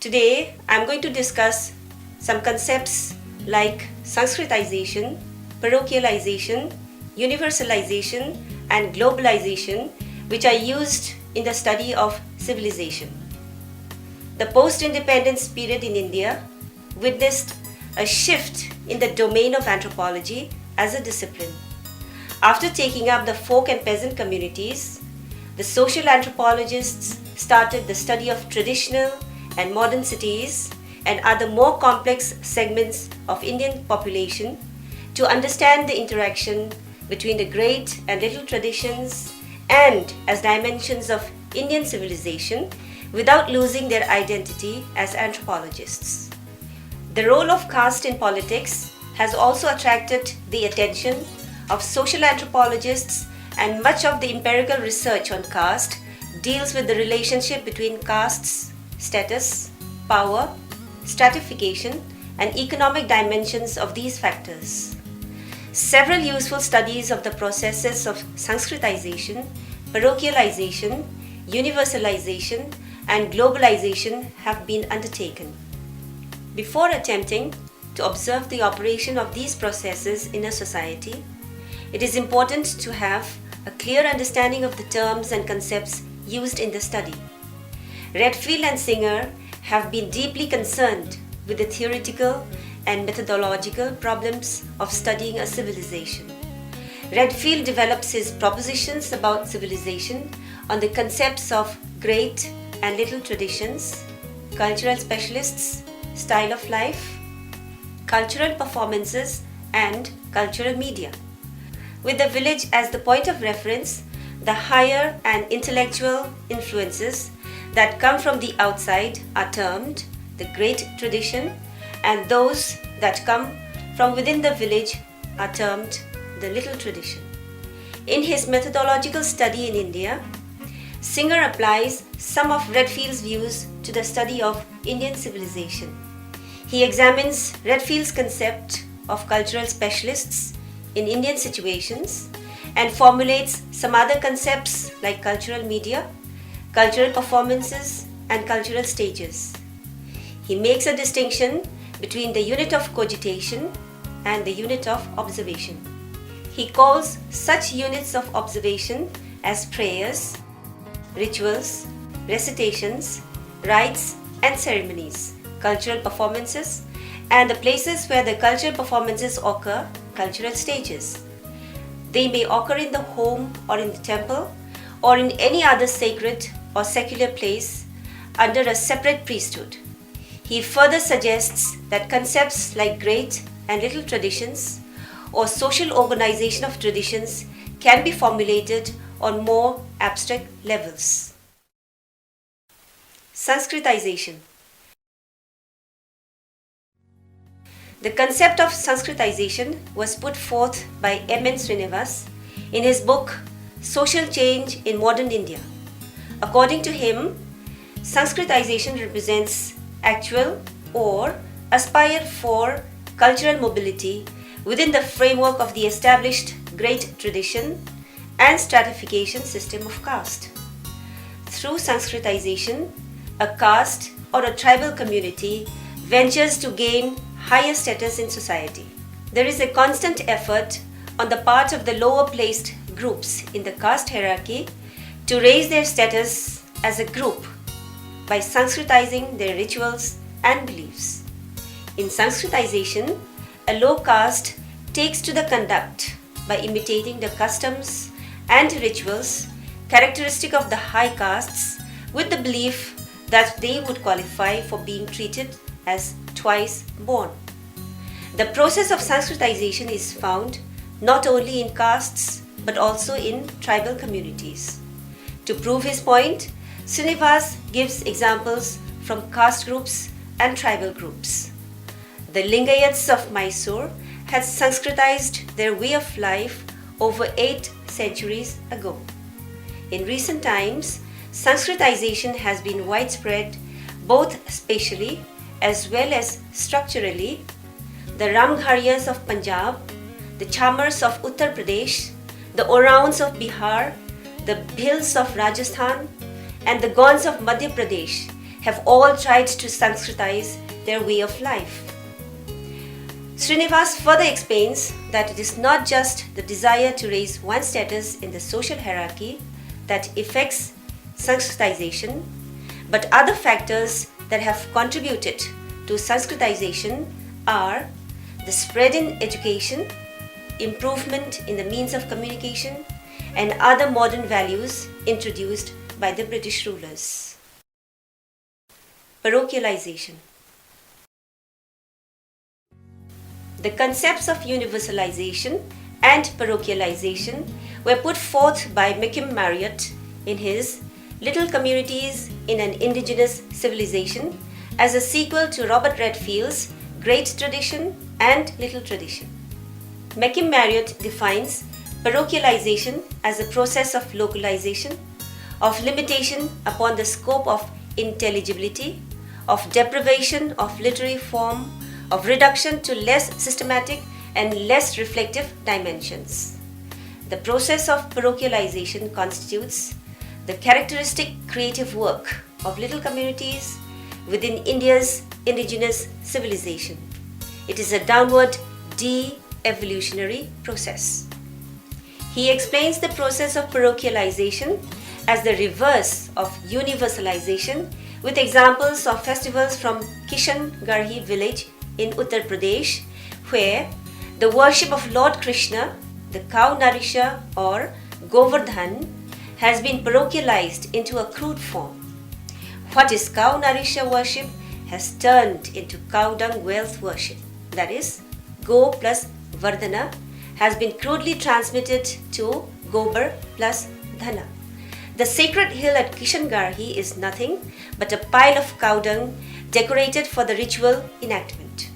Today, I'm going to discuss some concepts like Sanskritization, Parochialization, Universalization, and Globalization, which are used in the study of civilization. The post-independence period in India witnessed a shift in the domain of anthropology as a discipline. After taking up the folk and peasant communities, the social anthropologists started the study of traditional and modern cities and other more complex segments of Indian population to understand the interaction between the great and little traditions and as dimensions of Indian civilization without losing their identity as anthropologists. The role of caste in politics has also attracted the attention of social anthropologists, and much of the empirical research on caste deals with the relationship between castes, status, power, stratification, and economic dimensions of these factors. Several useful studies of the processes of Sanskritization, Parochialization, Universalization, and Globalization have been undertaken. Before attempting to observe the operation of these processes in a society, it is important to have a clear understanding of the terms and concepts used in the study. Redfield and Singer have been deeply concerned with the theoretical and methodological problems of studying a civilization. Redfield develops his propositions about civilization on the concepts of great and little traditions, cultural specialists, style of life, cultural performances, and cultural media. With the village as the point of reference, the higher and intellectual influences that come from the outside are termed the great tradition, and those that come from within the village are termed the little tradition. In his methodological study in India, Singer applies some of Redfield's views to the study of Indian civilization. He examines Redfield's concept of cultural specialists in Indian situations and formulates some other concepts like cultural media, cultural performances, and cultural stages. He makes a distinction between the unit of cogitation and the unit of observation. He calls such units of observation as prayers, rituals, recitations, rites and ceremonies, cultural performances, and the places where the cultural performances occur, cultural stages. They may occur in the home or in the temple or in any other sacred or secular place under a separate priesthood. He further suggests that concepts like great and little traditions or social organization of traditions can be formulated on more abstract levels. Sanskritization. The concept of Sanskritization was put forth by M.N. Srinivas in his book Social Change in Modern India. According to him, Sanskritization represents actual or aspired for cultural mobility within the framework of the established great tradition and stratification system of caste. Through Sanskritization, a caste or a tribal community ventures to gain higher status in society. There is a constant effort on the part of the lower placed groups in the caste hierarchy to raise their status as a group by Sanskritizing their rituals and beliefs. In Sanskritization, a low caste takes to the conduct by imitating the customs and rituals characteristic of the high castes with the belief that they would qualify for being treated as twice born. The process of Sanskritization is found not only in castes but also in tribal communities. To prove his point, Srinivas gives examples from caste groups and tribal groups. The Lingayats of Mysore had Sanskritized their way of life over 8 centuries ago. In recent times, Sanskritization has been widespread both spatially as well as structurally. The Ramgharyas of Punjab, the Chamars of Uttar Pradesh, the Orauns of Bihar, the Bhils of Rajasthan, and the Gonds of Madhya Pradesh have all tried to Sanskritize their way of life. Srinivas further explains that it is not just the desire to raise one's status in the social hierarchy that affects Sanskritization, but other factors that have contributed to Sanskritization are the spread in education, improvement in the means of communication, and other modern values introduced by the British rulers. Parochialization. The concepts of universalization and parochialization were put forth by Malcolm Marriott in his Little Communities in an Indigenous Civilization as a sequel to Robert Redfield's Great Tradition and Little Tradition. Malcolm Marriott defines parochialization as a process of localization, of limitation upon the scope of intelligibility, of deprivation of literary form, of reduction to less systematic and less reflective dimensions. The process of parochialization constitutes the characteristic creative work of little communities within India's indigenous civilization. It is a downward de-evolutionary process. He explains the process of parochialization as the reverse of universalization with examples of festivals from Kishan Garhi village in Uttar Pradesh, where the worship of Lord Krishna, the cow nourisher or Govardhan, has been parochialized into a crude form. What is cow nourisher worship has turned into cow dung wealth worship. That is, Go plus Vardhana has been crudely transmitted to Gobar plus Dhana. The sacred hill at Kishangarhi is nothing but a pile of cow dung decorated for the ritual enactment.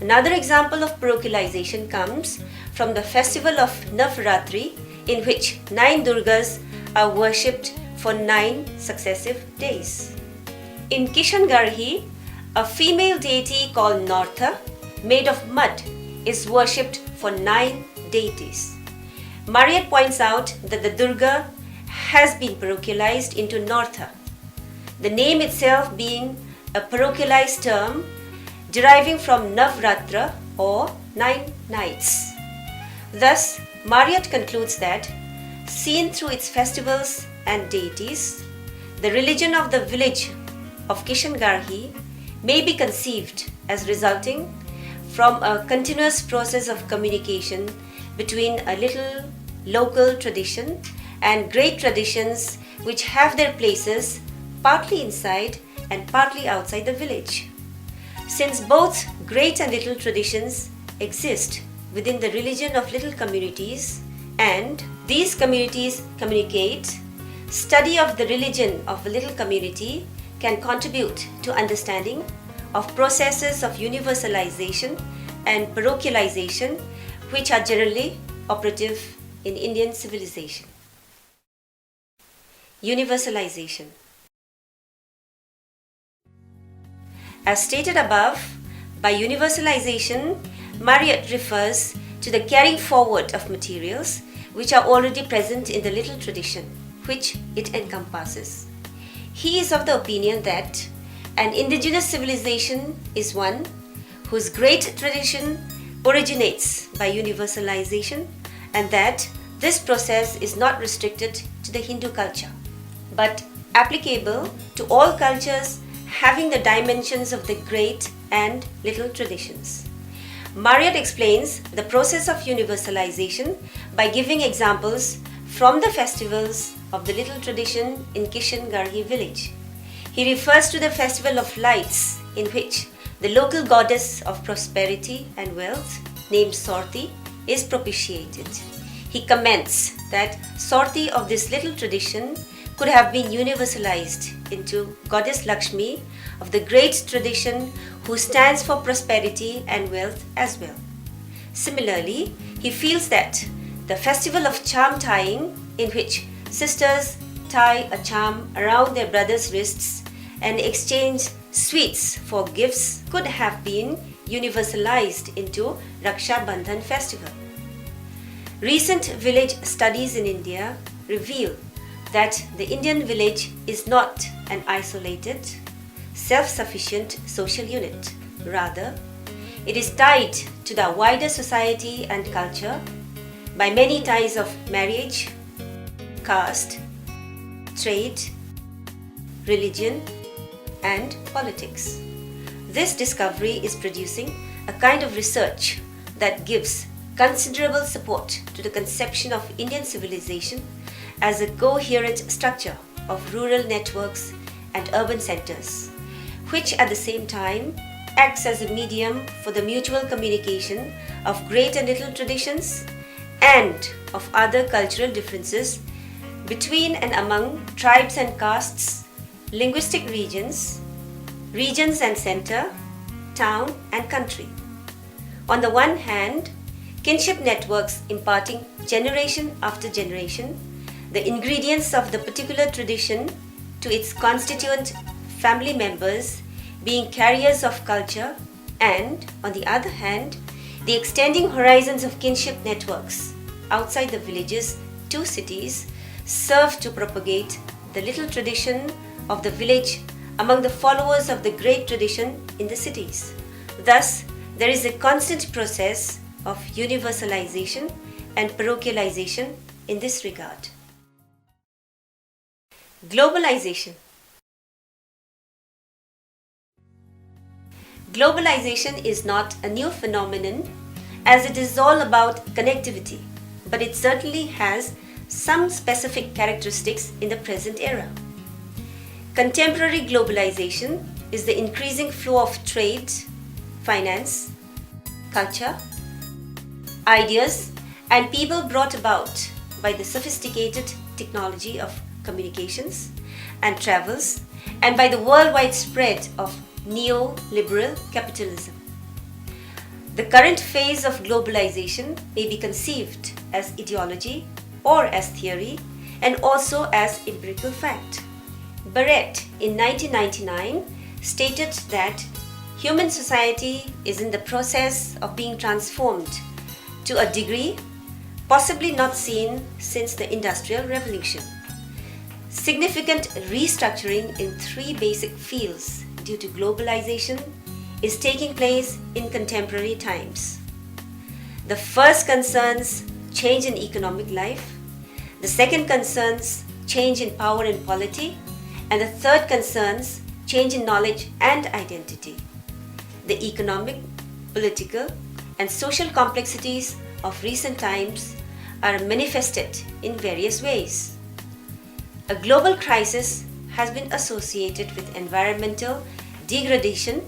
Another example of parochialization comes from the festival of Navratri, in which 9 Durgas are worshipped for 9 successive days. In Kishangarhi, a female deity called Northa, made of mud, is worshipped for 9 deities. Marriott points out that the Durga has been parochialized into Northa, the name itself being a parochialized term deriving from Navratra or 9 nights. Thus, Marriott concludes that, seen through its festivals and deities, the religion of the village of Kishangarhi may be conceived as resulting from a continuous process of communication between a little local tradition and great traditions which have their places partly inside and partly outside the village. Since both great and little traditions exist within the religion of little communities and these communities communicate, study of the religion of a little community can contribute to understanding of processes of universalization and parochialization which are generally operative in Indian civilization. Universalization. As stated above, by universalization, Marriott refers to the carrying forward of materials which are already present in the little tradition, which it encompasses. He is of the opinion that an indigenous civilization is one whose great tradition originates by universalization and that this process is not restricted to the Hindu culture, but applicable to all cultures having the dimensions of the great and little traditions. Marriott explains the process of universalization by giving examples from the festivals of the little tradition in Kishan Garhi village. He refers to the festival of lights in which the local goddess of prosperity and wealth named Sorti is propitiated. He comments that Sorti of this little tradition could have been universalized into Goddess Lakshmi of the great tradition who stands for prosperity and wealth as well. Similarly, he feels that the festival of charm tying, in which sisters tie a charm around their brothers' wrists and exchange sweets for gifts, could have been universalized into Raksha Bandhan festival. Recent village studies in India reveal that the Indian village is not an isolated, self-sufficient social unit. Rather, it is tied to the wider society and culture by many ties of marriage, caste, trade, religion, and politics. This discovery is producing a kind of research that gives considerable support to the conception of Indian civilization as a coherent structure of rural networks and urban centers, which at the same time acts as a medium for the mutual communication of great and little traditions and of other cultural differences between and among tribes and castes, linguistic regions, regions and center, town and country. On the one hand, kinship networks imparting generation after generation the ingredients of the particular tradition to its constituent family members being carriers of culture, and on the other hand, the extending horizons of kinship networks outside the villages to cities serve to propagate the little tradition of the village among the followers of the great tradition in the cities. Thus, there is a constant process of universalization and parochialization in this regard. Globalization. Globalization is not a new phenomenon as it is all about connectivity, but it certainly has some specific characteristics in the present era. Contemporary globalization is the increasing flow of trade, finance, culture, ideas, and people brought about by the sophisticated technology of communications and travels, and by the worldwide spread of neoliberal capitalism. The current phase of globalization may be conceived as ideology or as theory, and also as empirical fact. Barrett in 1999 stated that human society is in the process of being transformed to a degree possibly not seen since the Industrial Revolution. Significant restructuring in three basic fields due to globalization is taking place in contemporary times. The first concerns change in economic life, the second concerns change in power and polity, and the third concerns change in knowledge and identity. The economic, political, and social complexities of recent times are manifested in various ways. A global crisis has been associated with environmental degradation,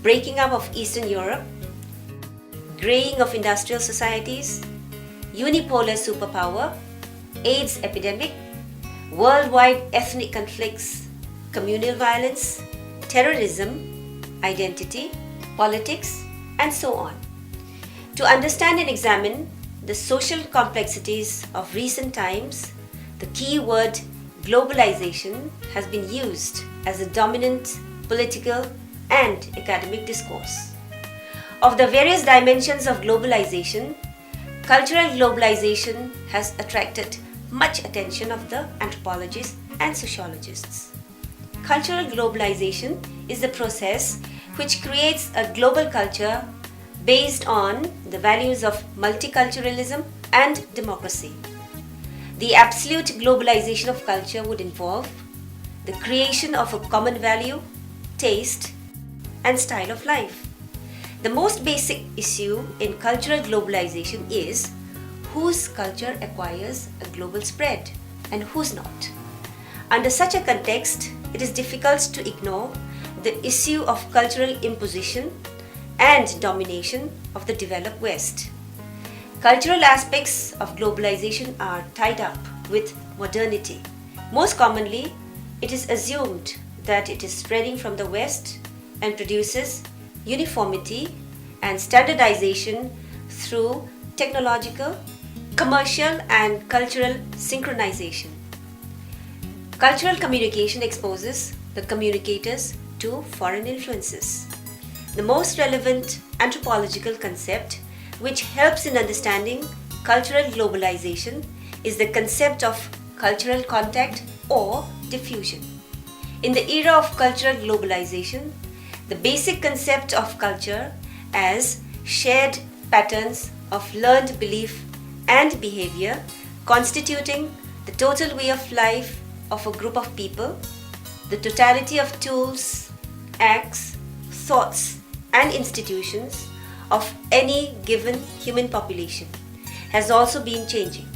breaking up of Eastern Europe, graying of industrial societies, unipolar superpower, AIDS epidemic, worldwide ethnic conflicts, communal violence, terrorism, identity, politics, and so on. To understand and examine the social complexities of recent times, the key word globalization has been used as a dominant political and academic discourse. Of the various dimensions of globalization, cultural globalization has attracted much attention of the anthropologists and sociologists. Cultural globalization is the process which creates a global culture based on the values of multiculturalism and democracy. The absolute globalization of culture would involve the creation of a common value, taste, and style of life. The most basic issue in cultural globalization is whose culture acquires a global spread and whose not. Under such a context, it is difficult to ignore the issue of cultural imposition and domination of the developed West. Cultural aspects of globalization are tied up with modernity. Most commonly, it is assumed that it is spreading from the West and produces uniformity and standardization through technological, commercial, and cultural synchronization. Cultural communication exposes the communicators to foreign influences. The most relevant anthropological concept which helps in understanding cultural globalization is the concept of cultural contact or diffusion. In the era of cultural globalization, the basic concept of culture as shared patterns of learned belief and behavior constituting the total way of life of a group of people, the totality of tools, acts, thoughts, and institutions of any given human population has also been changing.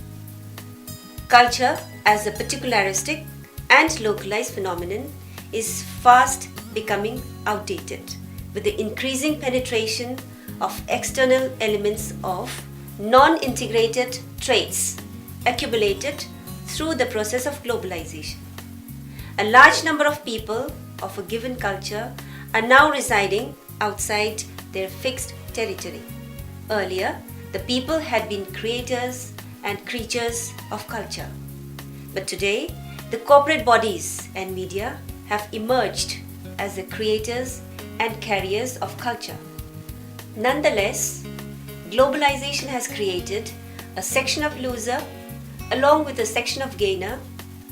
Culture as a particularistic and localized phenomenon is fast becoming outdated with the increasing penetration of external elements of non-integrated traits accumulated through the process of globalization. A large number of people of a given culture are now residing outside their fixed territory. Earlier, the people had been creators and creatures of culture. But today, the corporate bodies and media have emerged as the creators and carriers of culture. Nonetheless, globalization has created a section of loser along with a section of gainer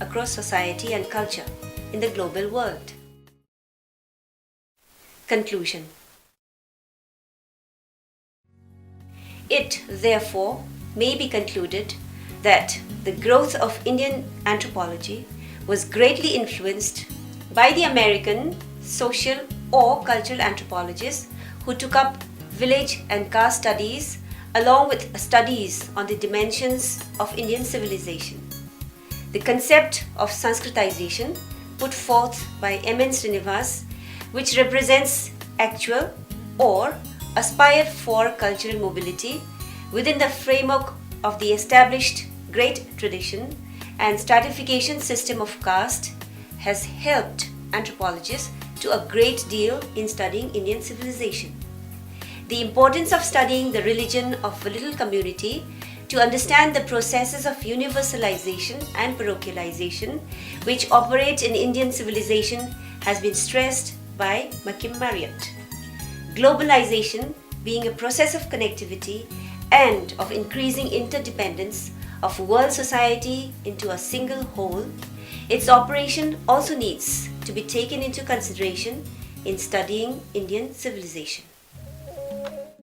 across society and culture in the global world. Conclusion. It, therefore, may be concluded that the growth of Indian anthropology was greatly influenced by the American social or cultural anthropologists who took up village and caste studies along with studies on the dimensions of Indian civilization. The concept of Sanskritization put forth by M.N. Srinivas, which represents actual or aspired for cultural mobility within the framework of the established great tradition and stratification system of caste, has helped anthropologists to a great deal in studying Indian civilization. The importance of studying the religion of a little community to understand the processes of universalization and parochialization which operate in Indian civilization has been stressed by Makim Marriott. Globalization being a process of connectivity and of increasing interdependence of world society into a single whole, its operation also needs to be taken into consideration in studying Indian civilization.